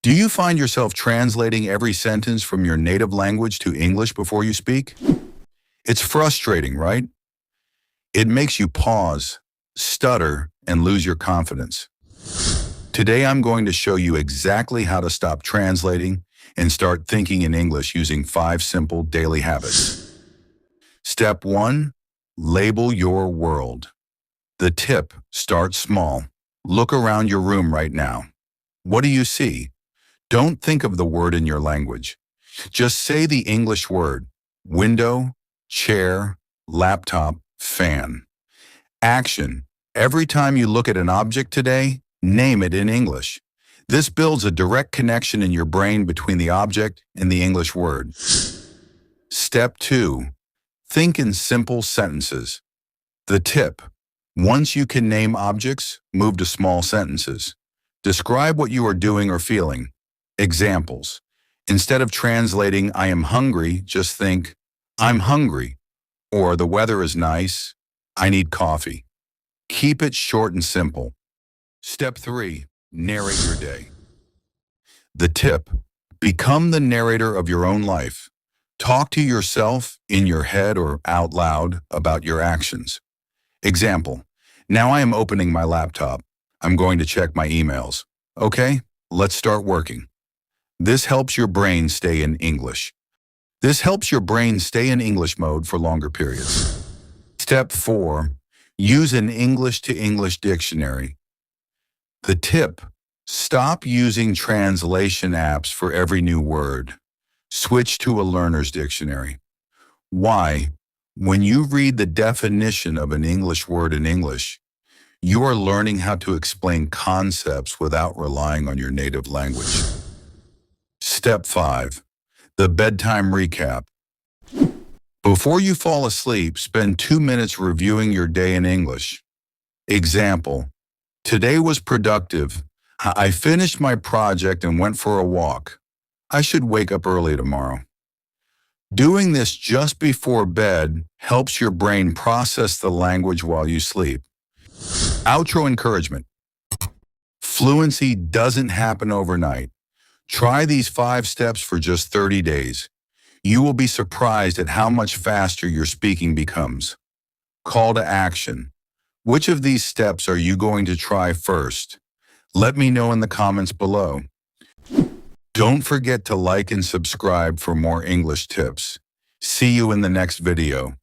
Do you find yourself translating every sentence from your native language to English before you speak? It's frustrating, right? It makes you pause, stutter, and lose your confidence. Today I'm going to show you exactly how to stop translating and start thinking in English using 5 simple daily habits. Step 1. Label your world. The tip: start small. Look around your room right now. What do you see? Don't think of the word in your language. Just say the English word: window, chair, laptop, fan. Action: every time you look at an object today, name it in English. This builds a direct connection in your brain between the object and the English word. Step 2. Think in simple sentences. The tip: once you can name objects, move to small sentences. Describe what you are doing or feeling. Examples: instead of translating "I am hungry," just think "I'm hungry," or "the weather is nice, I need coffee." Keep it short and simple. Step 3. Narrate your day. The tip: become the narrator of your own life. Talk to yourself in your head or out loud about your actions. Example: now I am opening my laptop. I'm going to check my emails. Okay, let's start working. This helps your brain stay in English. Mode for longer periods. Step 4. Use an English-to-English dictionary. The tip: stop using translation apps for every new word. Switch to a learner's dictionary. Why? When you read the definition of an English word in English, you are learning how to explain concepts without relying on your native language. Step 5. The Bedtime Recap. Before you fall asleep, spend 2 minutes reviewing your day in English. Example: today was productive. I finished my project and went for a walk. I should wake up early tomorrow. Doing this just before bed helps your brain process the language while you sleep. Outro encouragement. Fluency doesn't happen overnight. Try these 5 steps for just 30 days. You will be surprised at how much faster your speaking becomes. Call to action. Which of these steps are you going to try first? Let me know in the comments below. Don't forget to like and subscribe for more English tips. See you in the next video.